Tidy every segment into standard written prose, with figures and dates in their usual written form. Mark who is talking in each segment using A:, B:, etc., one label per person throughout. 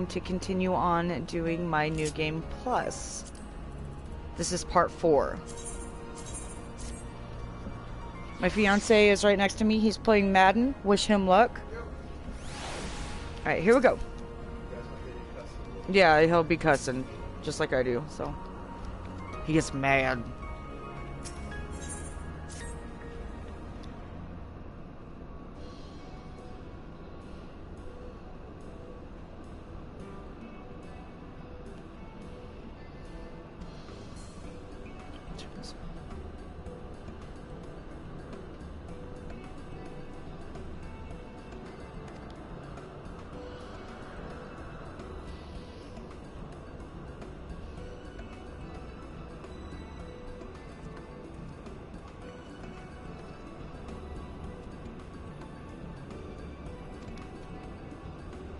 A: to continue on doing my New Game Plus. This is part 4. My fiance is right next to me. He's playing Madden. Wish him luck. Alright, here we go. Yeah, he'll be cussing, just like I do, so. He gets mad.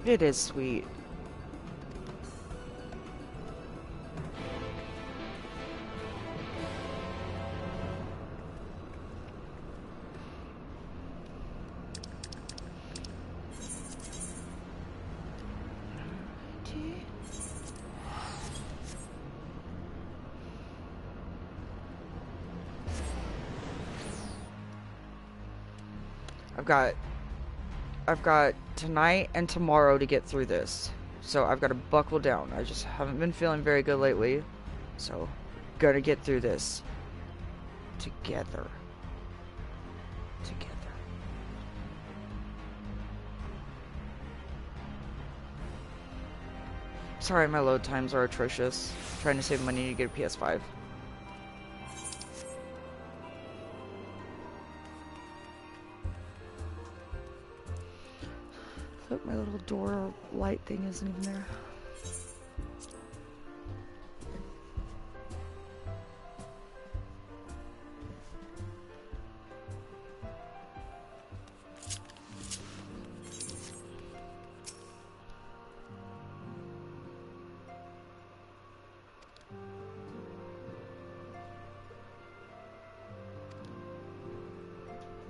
A: It is sweet. I've got tonight and tomorrow to get through this. So I've got to buckle down. I just haven't been feeling very good lately. So, gotta get through this. Together. Sorry, my load times are atrocious. I'm trying to save money to get a PS5. Look, my little door light thing isn't even there.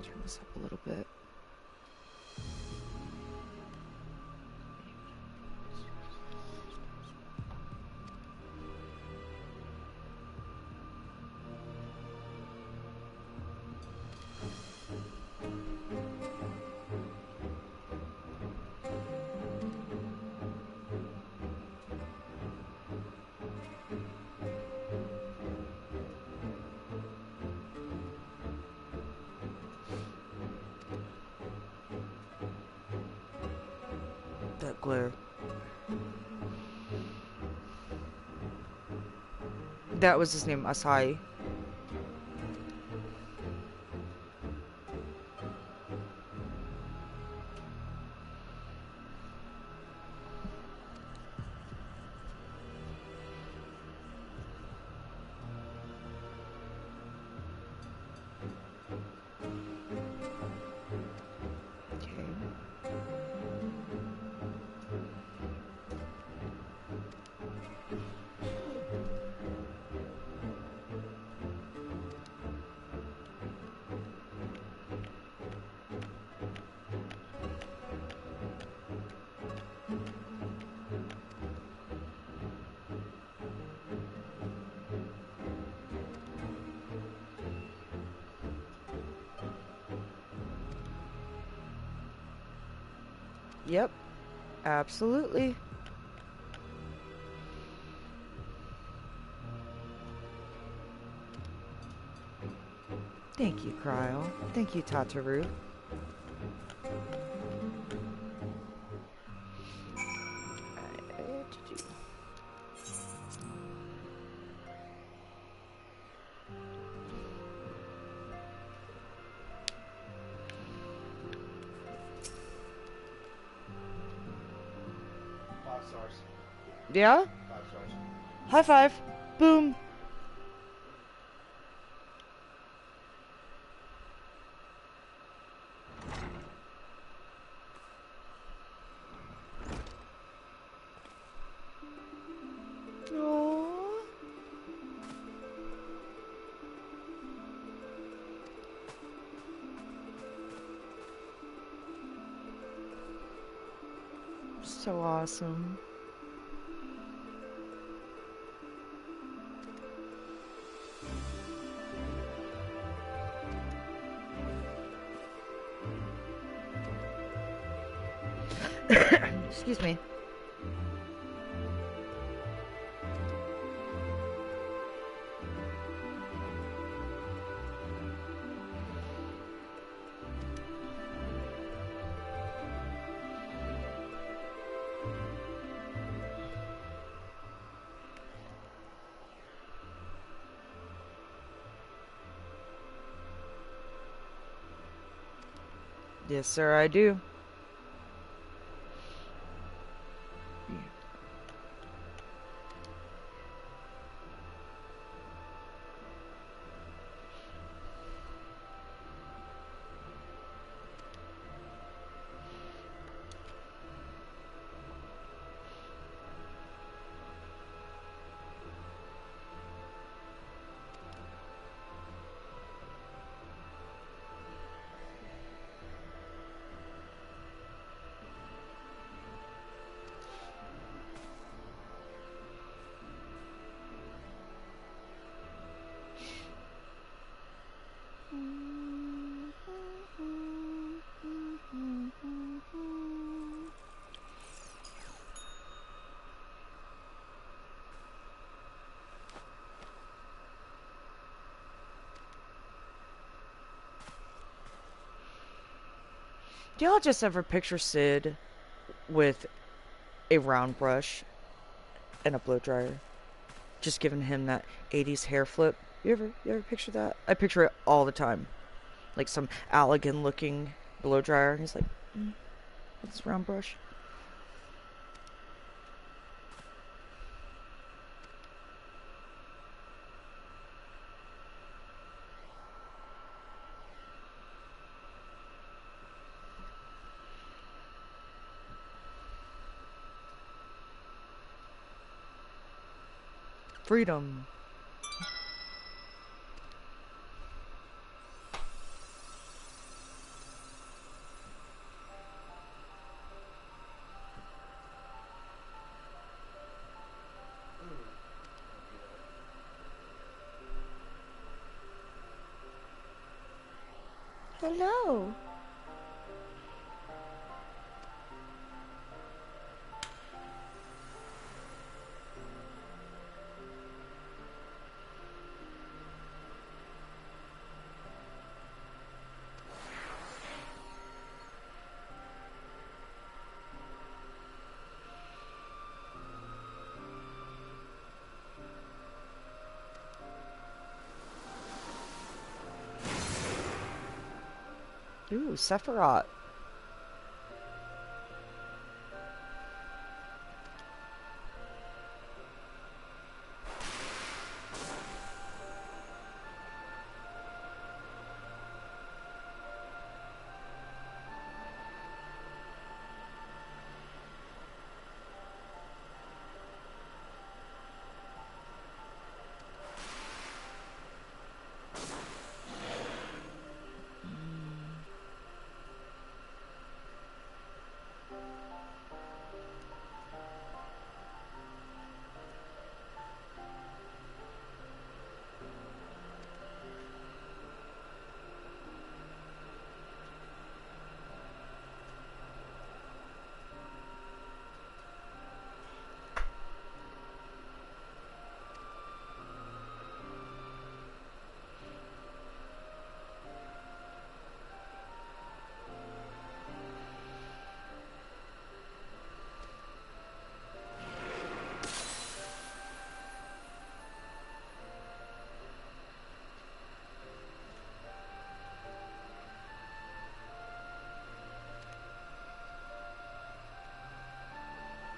A: Turn this up a little bit. That glare. That was his name, Asai. Yep, absolutely. Thank you, Cryo. Thank you, Tataru. Yeah?
B: 5 stars.
A: High five. Boom. Aww. So awesome. Excuse me. Yes, sir, I do. Do y'all just ever picture Sid with a round brush and a blow dryer? Just giving him that 80s hair flip. You ever picture that? I picture it all the time. Like some Allegan looking blow dryer, and he's like, what's this round brush? Freedom. Hello. Ooh, Sephiroth.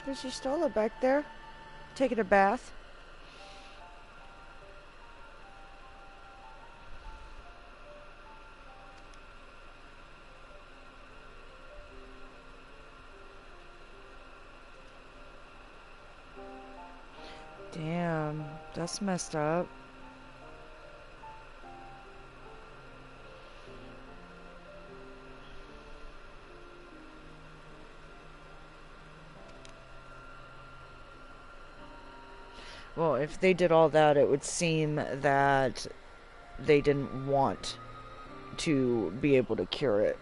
A: There's your Stola back there, taking a bath. Damn, that's messed up. Well, if they did all that, it would seem that they didn't want to be able to cure it.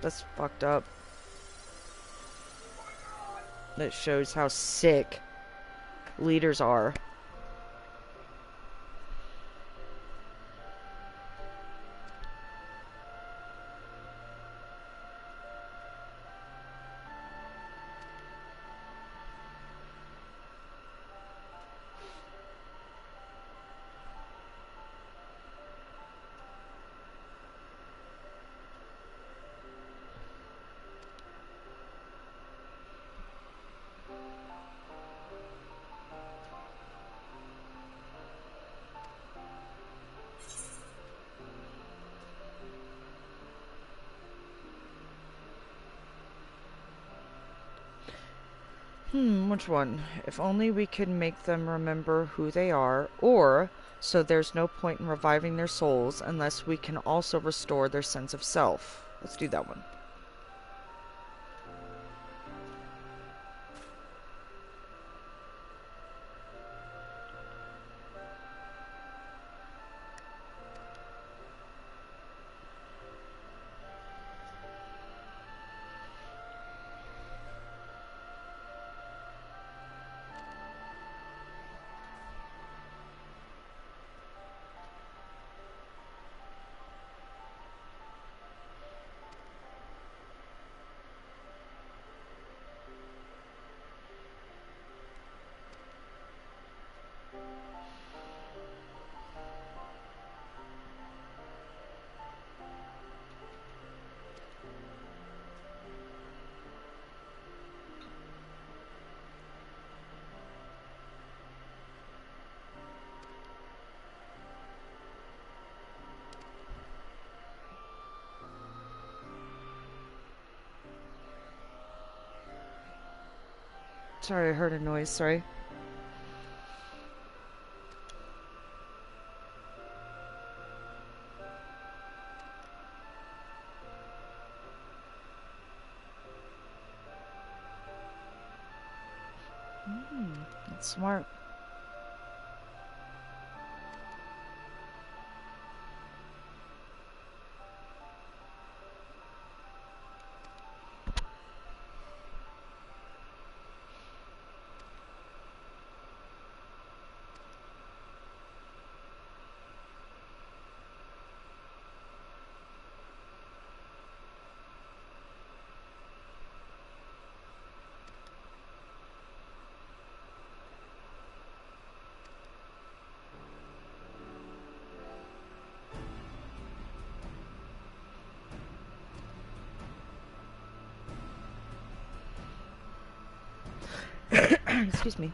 A: That's fucked up. That shows how sick leaders are. Which one? If only we could make them remember who they are, or so there's no point in reviving their souls unless we can also restore their sense of self. Let's do that one. Sorry, I heard a noise, sorry. That's smart. Excuse me.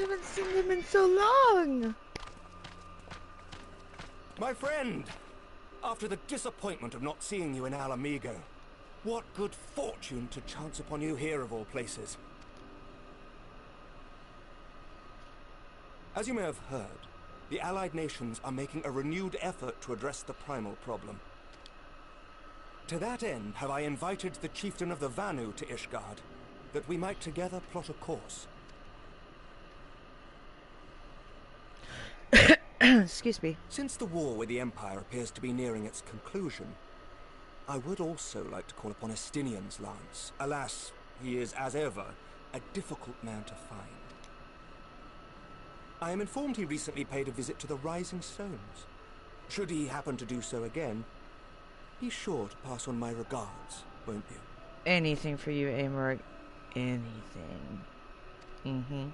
A: haven't seen him in so long.
B: My friend, after the disappointment of not seeing you in Alamigo, what good fortune to chance upon you here of all places. As you may have heard, the Allied nations are making a renewed effort to address the primal problem. To that end, have I invited the chieftain of the Vanu to Ishgard, that we might together plot a course.
A: Excuse me.
B: Since the war with the Empire appears to be nearing its conclusion, I would also like to call upon Estinian's lance. Alas, he is, as ever, a difficult man to find. I am informed he recently paid a visit to the Rising Stones. Should he happen to do so again, be sure to pass on my regards, won't you?
A: Anything for you, Amaric. Anything. Mm-hmm.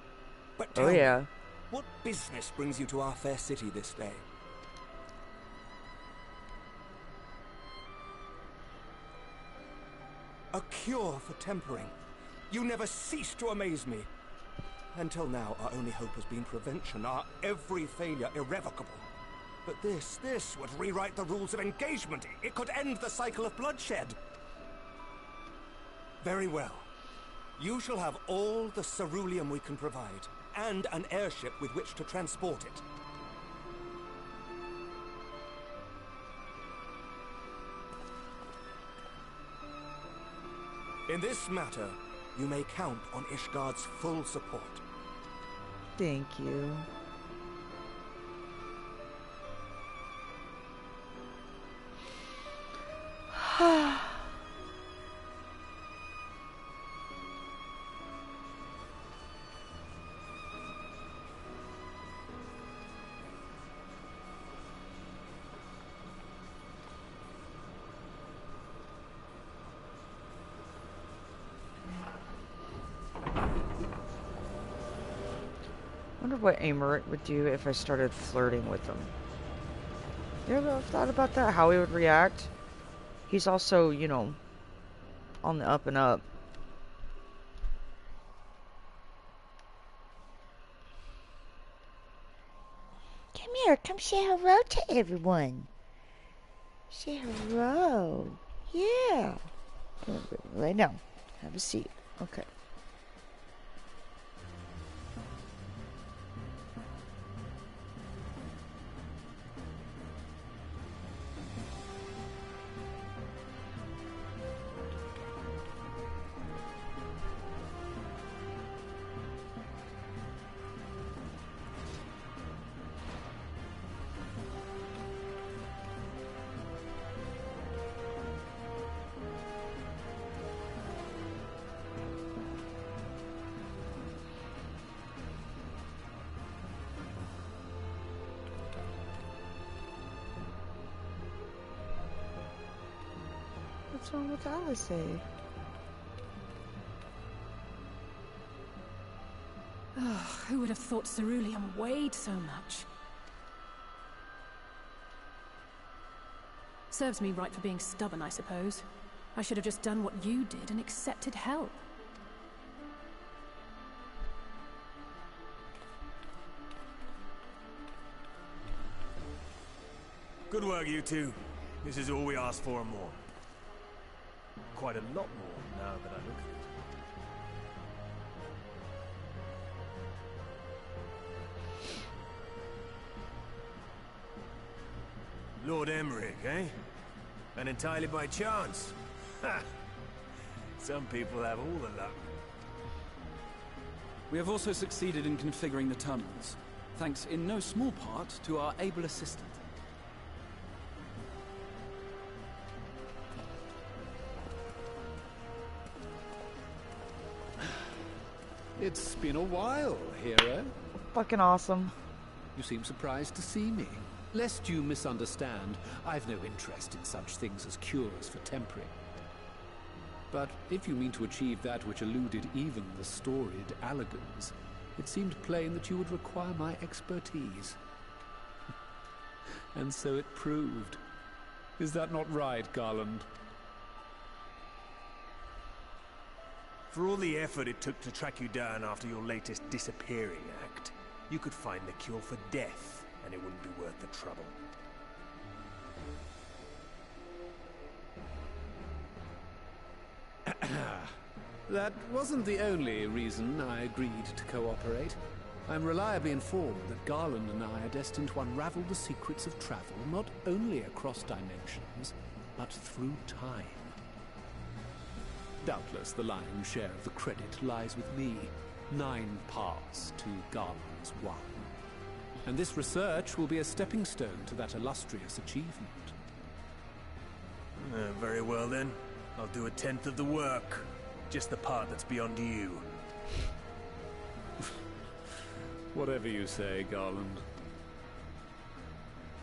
B: But tell
A: Oh, yeah.
B: me, what business brings you to our fair city this day? A cure for tempering. You never cease to amaze me. Until now, our only hope has been prevention, our every failure irrevocable. But this would rewrite the rules of engagement. It could end the cycle of bloodshed. Very well. You shall have all the ceruleum we can provide, and an airship with which to transport it. In this matter, you may count on Ishgard's full support.
A: Thank you. Wonder what Amaric would do if I started flirting with him. You ever thought about that? How he would react? He's also, you know, on the up and up. Come here, come say hello to everyone. Say hello. Yeah. Lay down. Have a seat. Okay. What's wrong with Alice?
C: Oh, who would have thought ceruleum weighed so much? Serves me right for being stubborn, I suppose. I should have just done what you did and accepted help.
D: Good work, you two. This is all we asked for and more. Quite a lot more, now that I look at it. Lord Emmerich, eh? And entirely by chance. Ha! Some people have all the luck.
E: We have also succeeded in configuring the terminals, thanks in no small part to our able assistant.
F: It's been a while, hero.
A: Fucking awesome.
F: You seem surprised to see me. Lest you misunderstand, I've no interest in such things as cures for tempering. But if you mean to achieve that which eluded even the storied Allagans, it seemed plain that you would require my expertise. And so it proved. Is that not right, Garland?
D: For all the effort it took to track you down after your latest disappearing act, you could find the cure for death, and it wouldn't be worth the trouble.
F: That wasn't the only reason I agreed to cooperate. I'm reliably informed that Garland and I are destined to unravel the secrets of travel not only across dimensions, but through time. Doubtless the lion's share of the credit lies with me. 9 paths to Garland's 1. And this research will be a stepping stone to that illustrious achievement.
D: Very well then. I'll do 1/10 of the work. Just the part that's beyond you.
F: Whatever you say, Garland.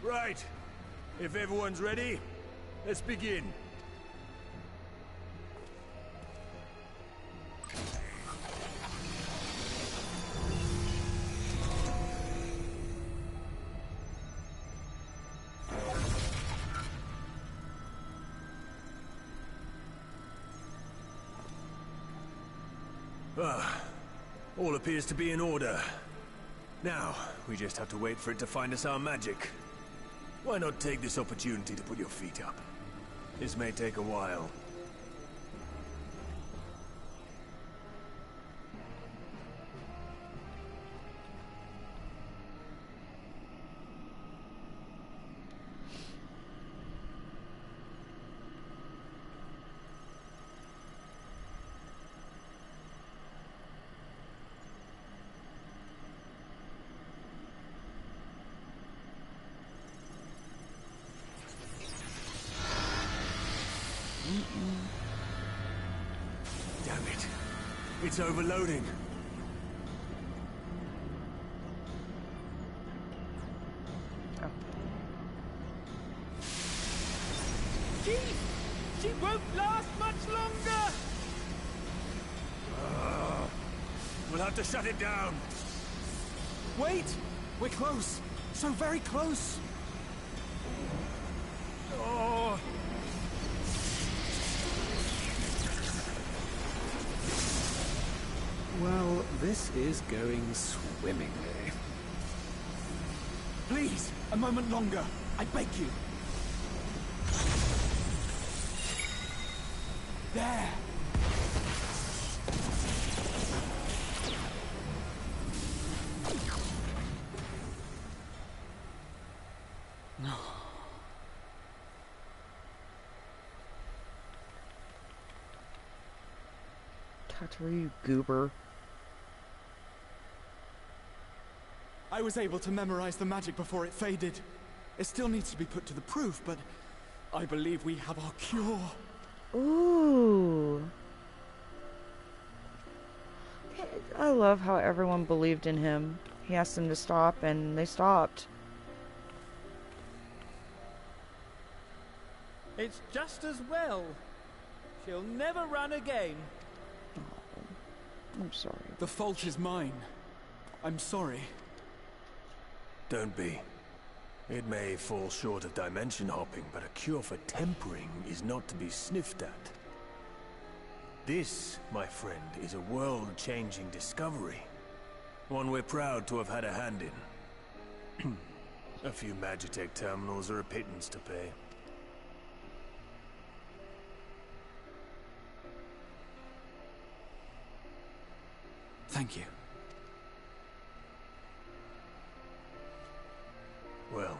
D: Right. If everyone's ready, let's begin. All appears to be in order. Now, we just have to wait for it to find us our magic. Why not take this opportunity to put your feet up? This may take a while. Damn it. It's overloading.
G: She won't last much longer!
D: We'll have to shut it down.
E: Wait! We're close! So very close!
D: Oh.
F: Well, this is going swimmingly.
E: Please, a moment longer. I beg you. There!
A: Tattery, you goober.
E: I was able to memorize the magic before it faded. It still needs to be put to the proof, but I believe we have our cure.
A: Ooh. I love how everyone believed in him. He asked them to stop, and they stopped.
G: It's just as well. She'll never run again.
A: Oh, I'm sorry.
E: The fault is mine. I'm sorry.
D: Don't be. It may fall short of dimension hopping, but a cure for tempering is not to be sniffed at. This, my friend, is a world-changing discovery. One we're proud to have had a hand in. A few Magitech terminals are a pittance to pay.
E: Thank you.
D: Well,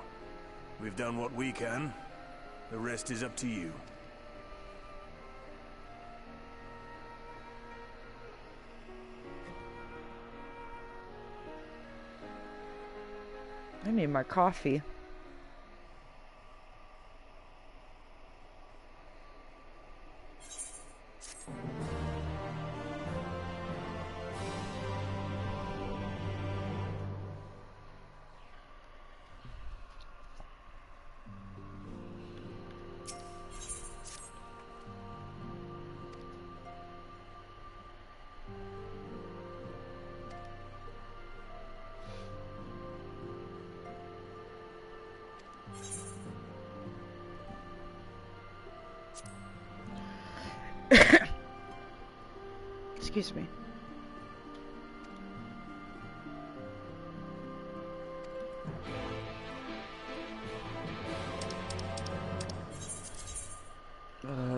D: we've done what we can. The rest is up to you.
A: I need my coffee. Excuse me.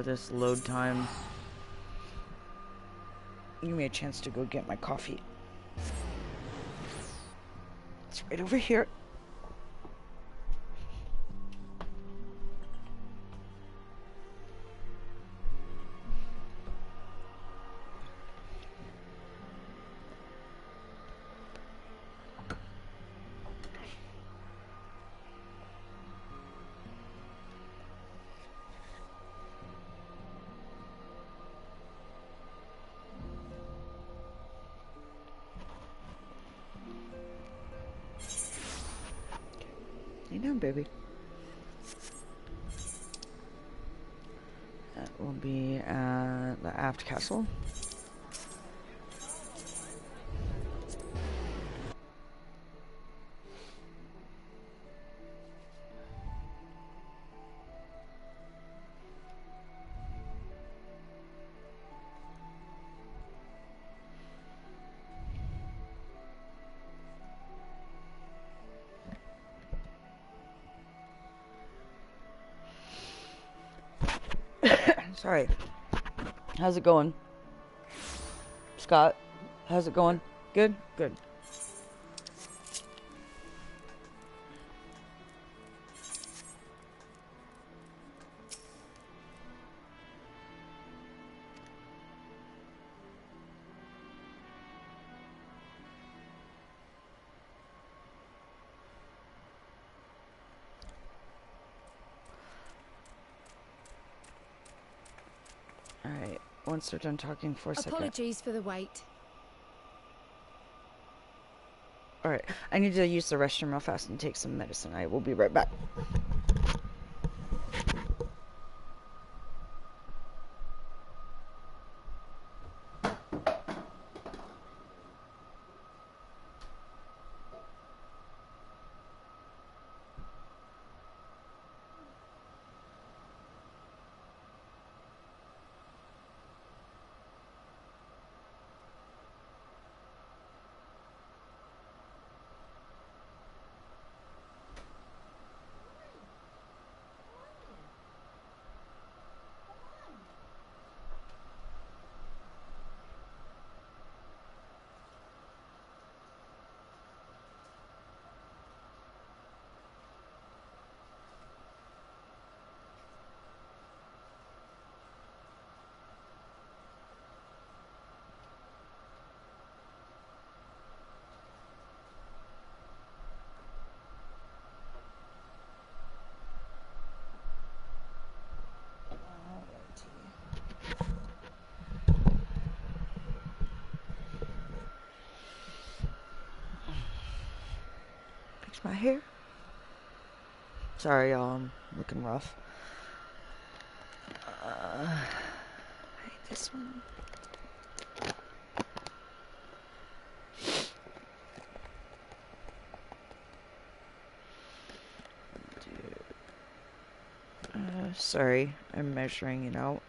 A: This load time. Give me a chance to go get my coffee. It's right over here. Lay down, baby. That will be at the aft castle. Sorry. How's it going? Scott, how's it going? Good? Good. Alright, once they're done talking for a second.
H: Apologies for the wait.
A: Alright, I need to use the restroom real fast and take some medicine. I will be right back. My hair. Sorry, y'all. I'm looking rough. This one. Sorry, I'm measuring it out.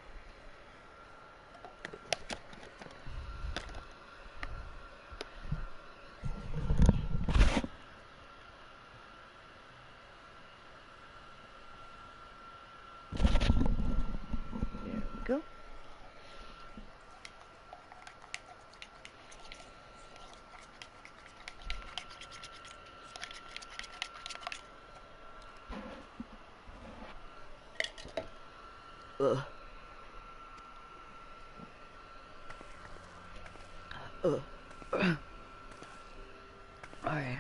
A: Alright.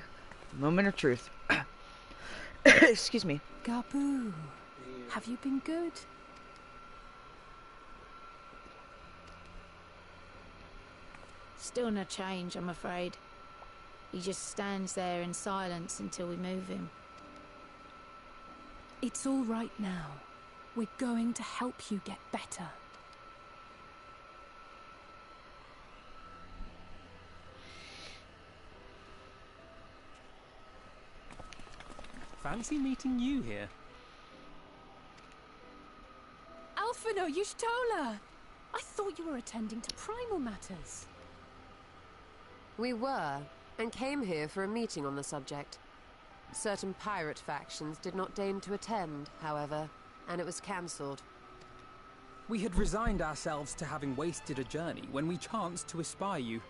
A: Moment of truth. Excuse me.
C: Gabu, have you been good?
H: Still no change, I'm afraid. He just stands there in silence until we move him.
C: It's all right now. We're going to help you get better.
I: Fancy meeting you here.
C: Alphino Yushtola! I thought you were attending to primal matters.
I: We were, and came here for a meeting on the subject. Certain pirate factions did not deign to attend, however, and it was cancelled.
J: We had resigned ourselves to having wasted a journey when we chanced to espy you.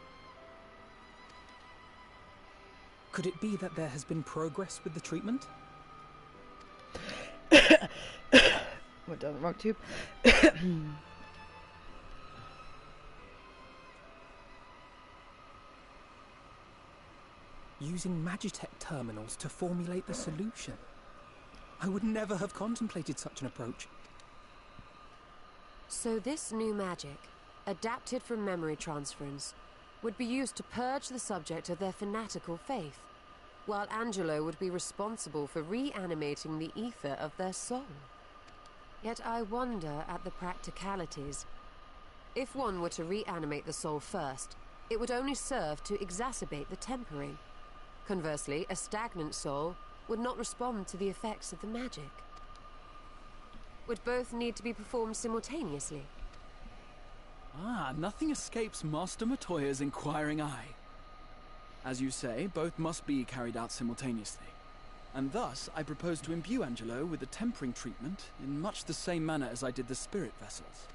J: Could it be that there has been progress with the treatment?
A: Went down the wrong tube.
J: Using Magitech terminals to formulate the solution. I would never have contemplated such an approach.
I: So this new magic, adapted from memory transference, would be used to purge the subject of their fanatical faith, while Angelo would be responsible for reanimating the ether of their soul. Yet I wonder at the practicalities. If one were to reanimate the soul first, it would only serve to exacerbate the tempering. Conversely, a stagnant soul would not respond to the effects of the magic. Would both need to be performed simultaneously?
K: Nothing escapes Master Matoya's inquiring eye. As you say, both must be carried out simultaneously. And thus, I propose to imbue Angelo with the tempering treatment in much the same manner as I did the spirit vessels.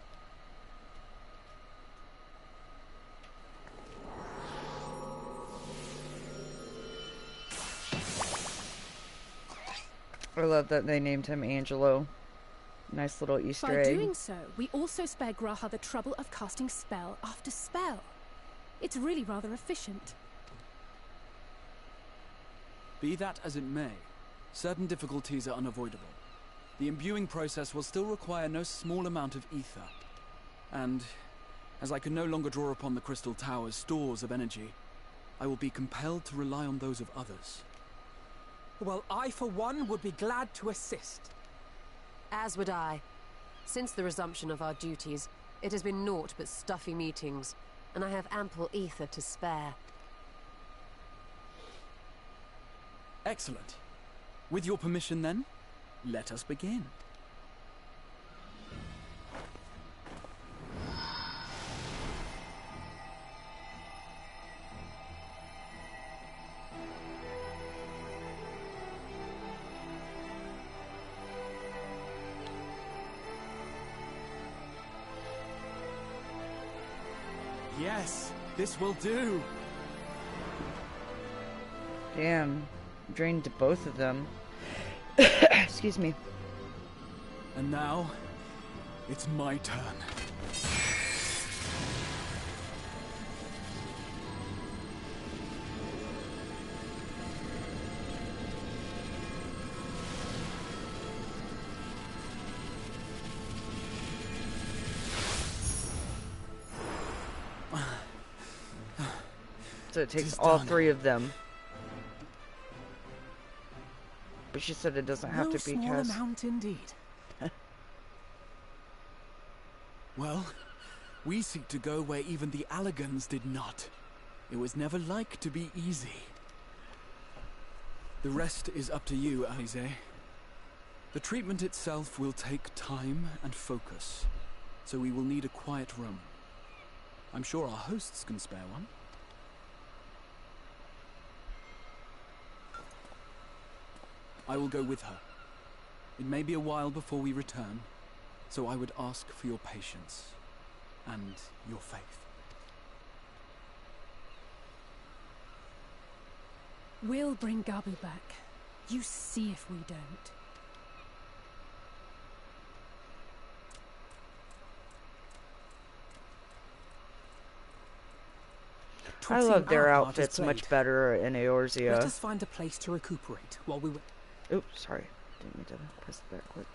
A: I love that they named him Angelo. Nice little Easter egg.
C: By doing so, we also spare Graha the trouble of casting spell after spell. It's really rather efficient.
K: Be that as it may, certain difficulties are unavoidable. The imbuing process will still require no small amount of ether. And, as I can no longer draw upon the Crystal Tower's stores of energy, I will be compelled to rely on those of others.
J: Well, I, for one, would be glad to assist.
I: As would I. Since the resumption of our duties, it has been naught but stuffy meetings, and I have ample ether to spare.
K: Excellent. With your permission, then, let us begin.
E: Yes, this will do.
A: Damn. Drained both of them. Excuse me.
K: And now, it's my turn.
A: So it takes all three of them. But she said it doesn't have to be
J: No small
A: cast.
J: amount indeed.
K: Well, we seek to go where even the Allegans did not. It was never like to be easy. The rest is up to you, Alize. The treatment itself will take time and focus, so we will need a quiet room. I'm sure our hosts can spare one. I will go with her. It may be a while before we return, so I would ask for your patience and your faith.
C: We'll bring Gabu back. You see if we don't.
A: I love their
J: Our part is
A: outfits much
J: played.
A: better in Eorzea.
J: Let us find a place to recuperate while we wait.
A: Oops, sorry. Didn't mean to press the back click.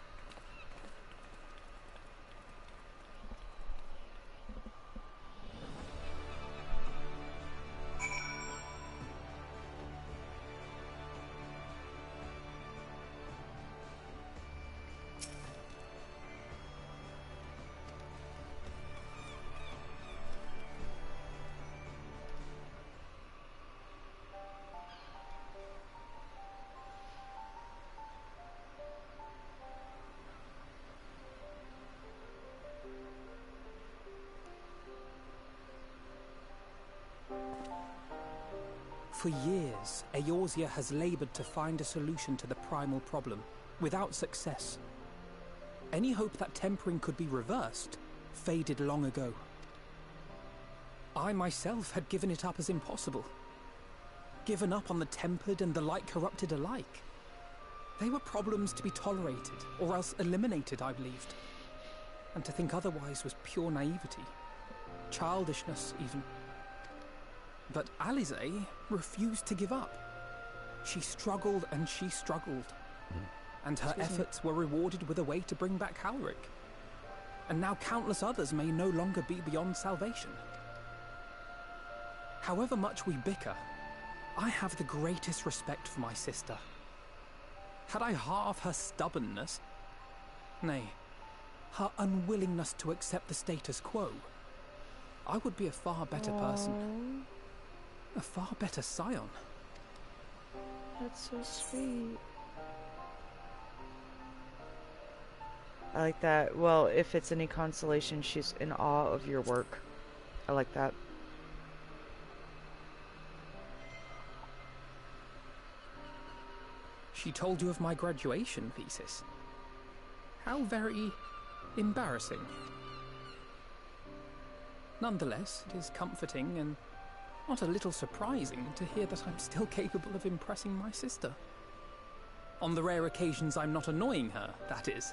J: For years, Eorzea has labored to find a solution to the primal problem, without success. Any hope that tempering could be reversed faded long ago. I myself had given it up as impossible. Given up on the tempered and the light-corrupted alike. They were problems to be tolerated, or else eliminated, I believed. And to think otherwise was pure naivety. Childishness, even. But Alisaie refused to give up. She struggled and she struggled. And her efforts were rewarded with a way to bring back Halric. And now countless others may no longer be beyond salvation. However much we bicker, I have the greatest respect for my sister. Had I half her stubbornness, nay, her unwillingness to accept the status quo, I would be a far better person. A far better scion.
A: That's so sweet. I like that. Well, if it's any consolation, she's in awe of your work. I like that.
J: She told you of my graduation thesis. How very embarrassing. Nonetheless, it is comforting and not a little surprising to hear that I'm still capable of impressing my sister. On the rare occasions I'm not annoying her, that is.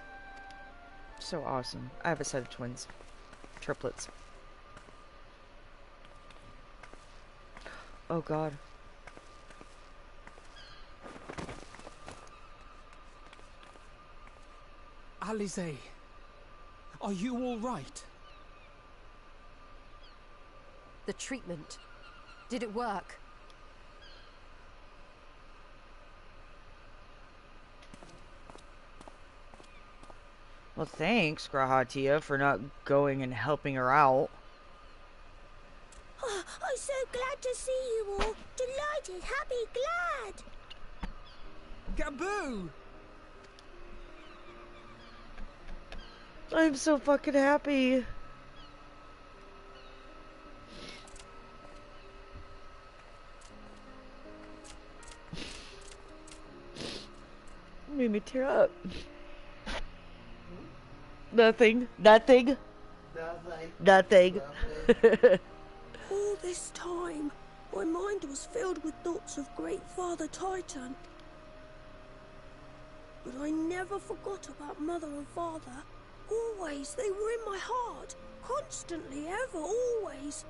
A: So awesome. I have a set of twins. Triplets. Oh god.
J: Alisaie, are you all right?
I: The treatment. Did it work?
A: Well, thanks, Grahatia, for not going and helping her out.
L: Oh, I'm so glad to see you all. Delighted, happy, glad.
K: Gaboo!
A: I'm so fucking happy. Made me tear up. Nothing. Nothing. Nothing.
L: All this time, my mind was filled with thoughts of Great Father Titan. But I never forgot about Mother and Father. Always, they were in my heart. Constantly, ever, always.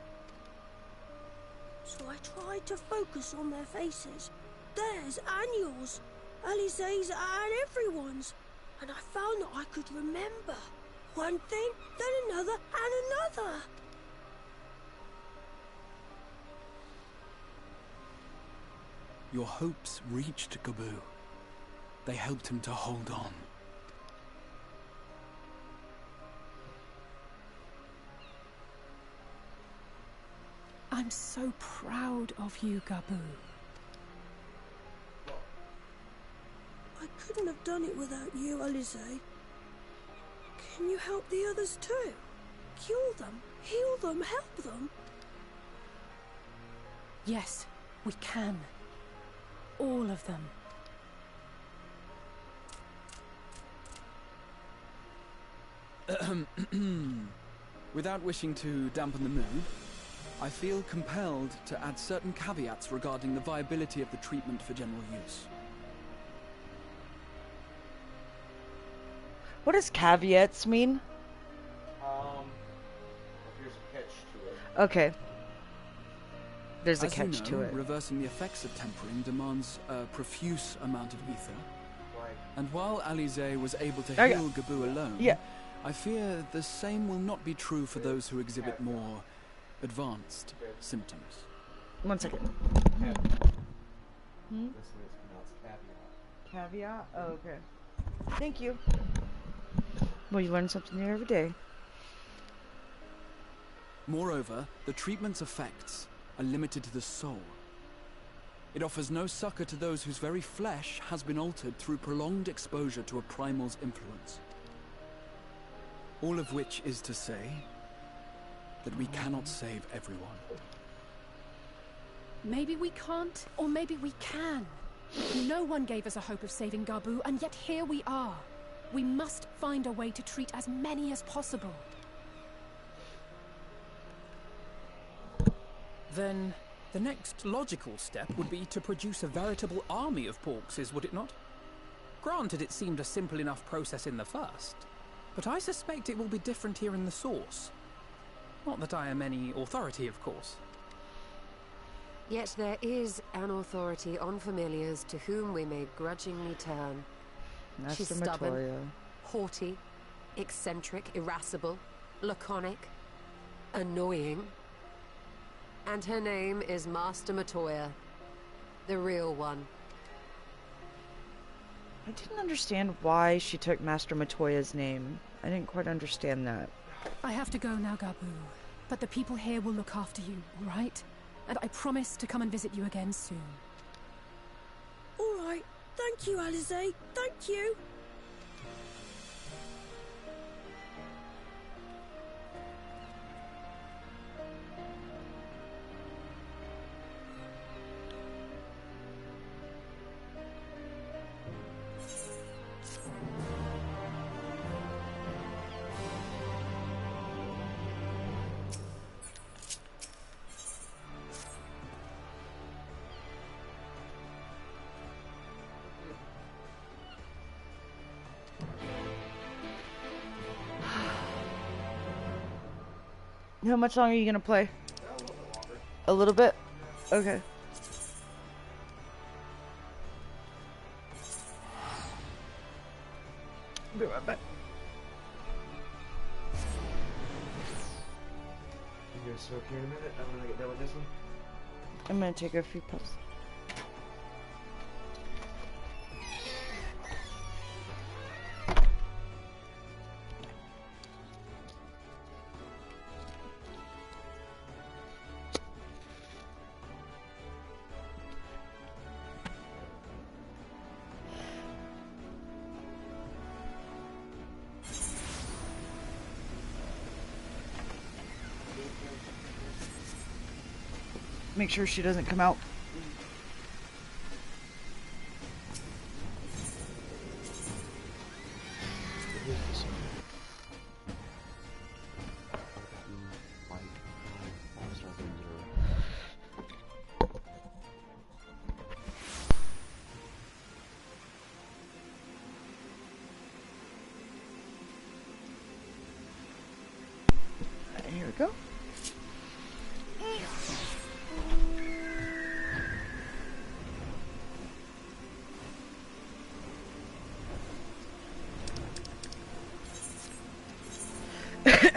L: So I tried to focus on their faces. Theirs and yours. Alisaie's and everyone's. And I found that I could remember. One thing, then another, and another.
K: Your hopes reached Gaboo. They helped him to hold on.
C: I'm so proud of you, Gaboo.
L: I couldn't have done it without you, Alisaie. Can you help the others too? Cure them, heal them, help them?
C: Yes, we can. All of them.
K: Without wishing to dampen the mood, I feel compelled to add certain caveats regarding the viability of the treatment for general use.
A: What does caveats mean?
B: There's a catch to it.
A: Okay. There's a
K: As
A: catch
K: you know,
A: to it.
K: reversing the effects of tempering demands a profuse amount of ether.
B: Right.
K: And while Alisaie was able to
A: Okay.
K: heal Gaboo alone,
A: Yeah.
K: I fear the same will not be true for those who exhibit more advanced symptoms.
A: 1 second.
B: This is pronounced caveat.
A: Caveat? Oh, okay. Thank you. Well, you learn something new every day.
K: Moreover, the treatment's effects are limited to the soul. It offers no succor to those whose very flesh has been altered through prolonged exposure to a primal's influence. All of which is to say that we cannot save everyone.
C: Maybe we can't, or maybe we can. No one gave us a hope of saving Gabu, and yet here we are. We must find a way to treat as many as possible.
J: Then the next logical step would be to produce a veritable army of Porkses, would it not? Granted, it seemed a simple enough process in the first, but I suspect it will be different here in the source. Not that I am any authority, of course.
I: Yet there is an authority on familiars to whom we may grudgingly turn. She's stubborn, haughty, eccentric, irascible, laconic, annoying. And her name is Master Matoya, the real one.
A: I didn't understand why she took Master Matoya's name. I didn't quite understand that.
C: I have to go now, Gabu. But the people here will look after you, all right? And I promise to come and visit you again soon.
L: All right. Thank you, Alize. Thank you.
A: How much longer are you gonna play? A little bit? Okay. Be right back.
M: You guys smoke here in a minute? I'm gonna get done with this one.
A: I'm gonna take a few puffs. Make sure she doesn't come out. Here we go.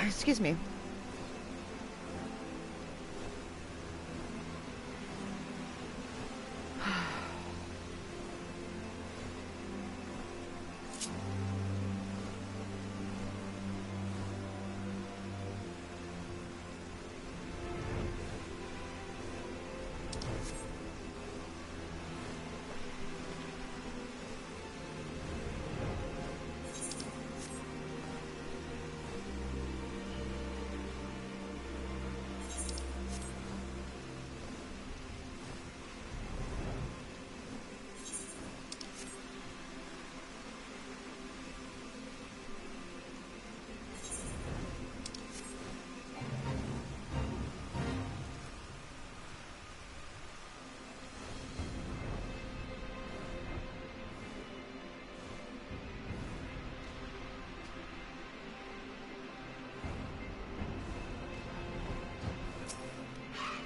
A: Excuse me.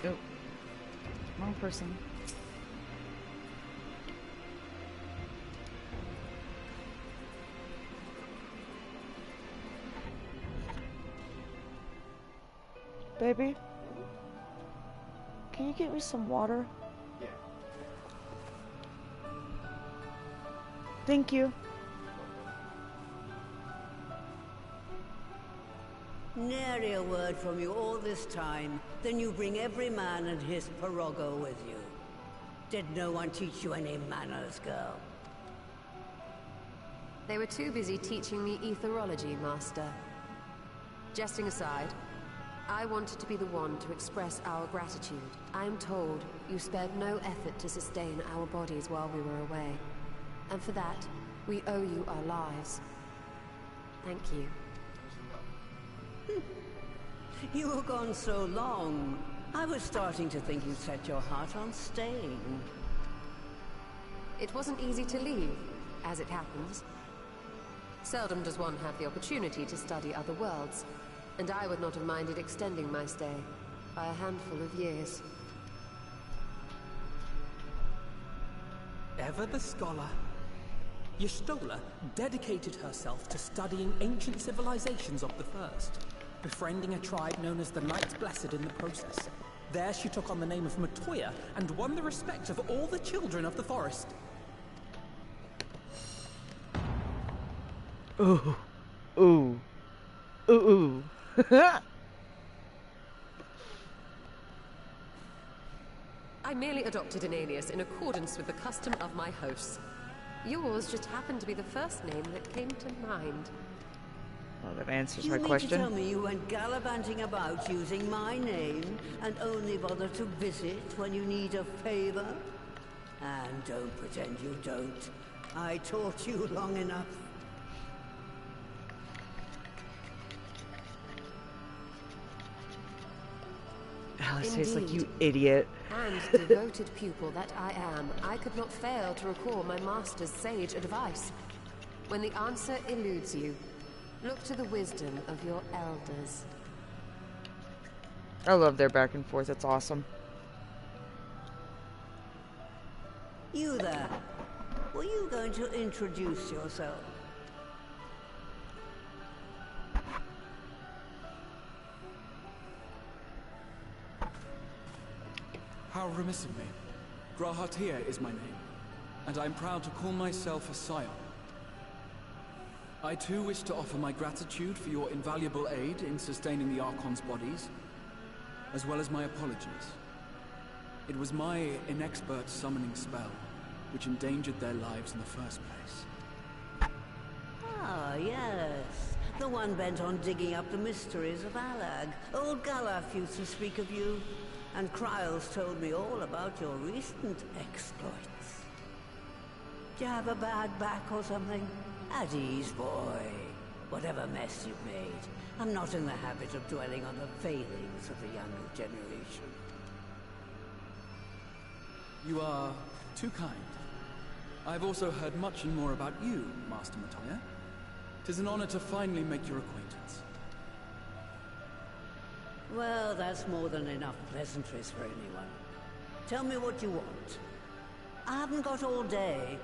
A: Oh, wrong person. Baby, can you get me some water?
M: Yeah.
A: Thank you.
N: Nary a word from you all this time. Then you bring every man and his pirogo with you. Did no one teach you any manners, girl?
I: They were too busy teaching me etherology, Master. Jesting aside, I wanted to be the one to express our gratitude. I am told you spared no effort to sustain our bodies while we were away. And for that, we owe you our lives. Thank you.
N: You were gone so long. I was starting to think you'd set your heart on staying.
I: It wasn't easy to leave, as it happens. Seldom does one have the opportunity to study other worlds, and I would not have minded extending my stay by a handful of years.
J: Ever the scholar. Y'shtola dedicated herself to studying ancient civilizations of the First, befriending a tribe known as the Knights Blessed in the process. There she took on the name of Matoya and won the respect of all the children of the forest.
A: Ooh. Ooh. Ooh, ooh.
I: I merely adopted an alias in accordance with the custom of my hosts. Yours just happened to be the first name that came to mind.
A: Well, that answers
N: You
A: my
N: mean
A: question.
N: to tell me you went gallivanting about using my name and only bother to visit when you need a favor? And don't pretend you don't. I taught you long enough.
A: Alice says, like, you idiot.
I: And devoted pupil that I am, I could not fail to recall my master's sage advice. When the answer eludes you, look to the wisdom of your elders.
A: I love their back and forth. It's awesome.
N: You there. Were you going to introduce yourself?
K: How remiss of me. Grahatia is my name, and I'm proud to call myself a scion. I too wish to offer my gratitude for your invaluable aid in sustaining the Archon's bodies, as well as my apologies. It was my inexpert summoning spell which endangered their lives in the first place.
N: Ah, yes. The one bent on digging up the mysteries of Alag. Old Galaf used to speak of you, and Kryles told me all about your recent exploits. Do you have a bad back or something? At ease, boy. Whatever mess you've made, I'm not in the habit of dwelling on the failings of the younger generation.
K: You are too kind. I've also heard much and more about you, Master Matoya. 'Tis an honor to finally make your acquaintance.
N: Well, that's more than enough pleasantries for anyone. Tell me what you want. I haven't got all day.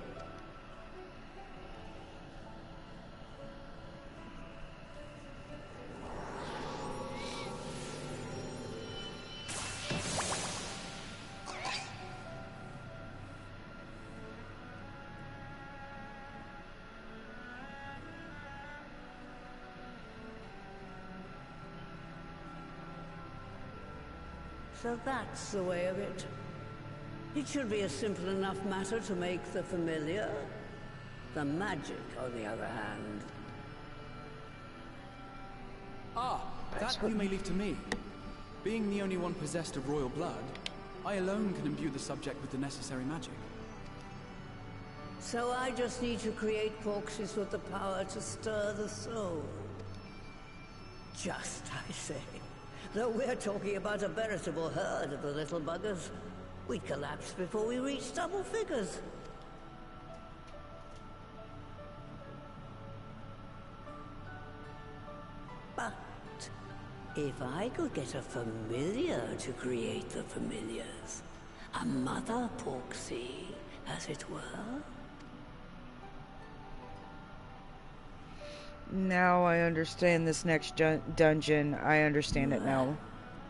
N: So that's the way of it. It should be a simple enough matter to make the familiar. The magic, on the other hand.
K: Ah, that you may leave to me. Being the only one possessed of royal blood, I alone can imbue the subject with the necessary magic.
N: So I just need to create proxies with the power to stir the soul. Just, I say. Though we're talking about a veritable herd of the little buggers, we'd collapse before we reached double figures. But if I could get a familiar to create the familiars, a mother proxy, as it were.
A: Now I understand this next dungeon. I understand it now.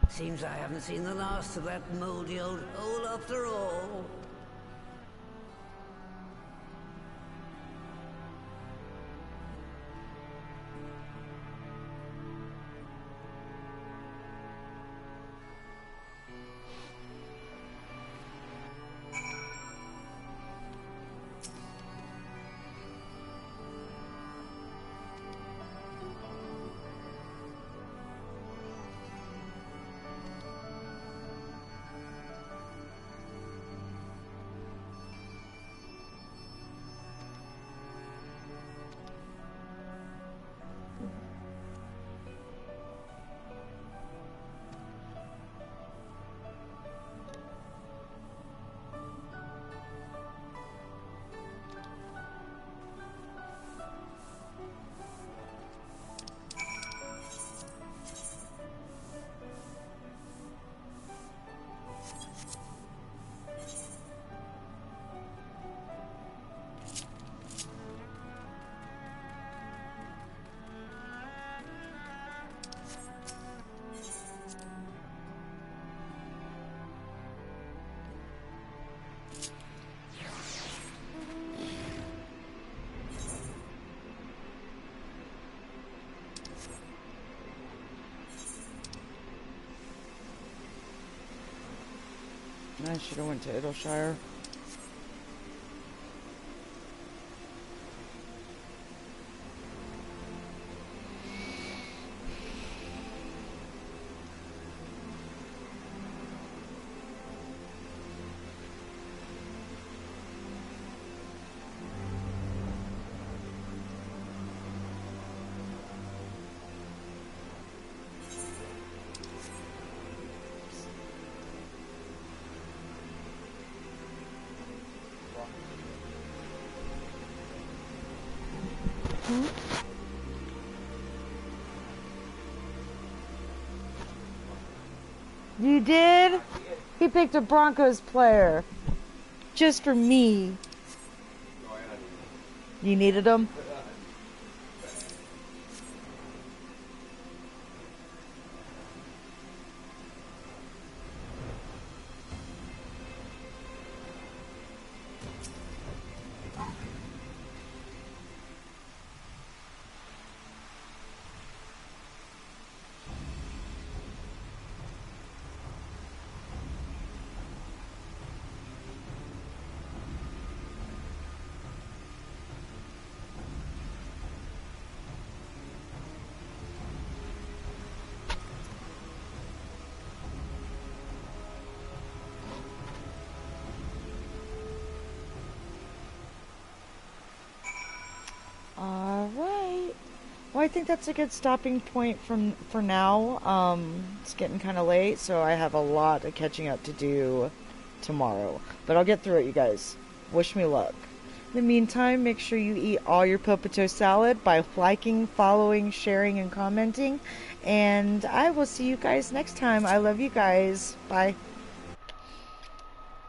N: Seems I haven't seen the last of that moldy old hole after all.
A: should have went to Idleshire. You did? He picked a Broncos player. Just for me. You needed him? Alright. Well, I think that's a good stopping point for now. It's getting kind of late, so I have a lot of catching up to do tomorrow. But I'll get through it, you guys. Wish me luck. In the meantime, make sure you eat all your potato salad by liking, following, sharing, and commenting. And I will see you guys next time. I love you guys. Bye.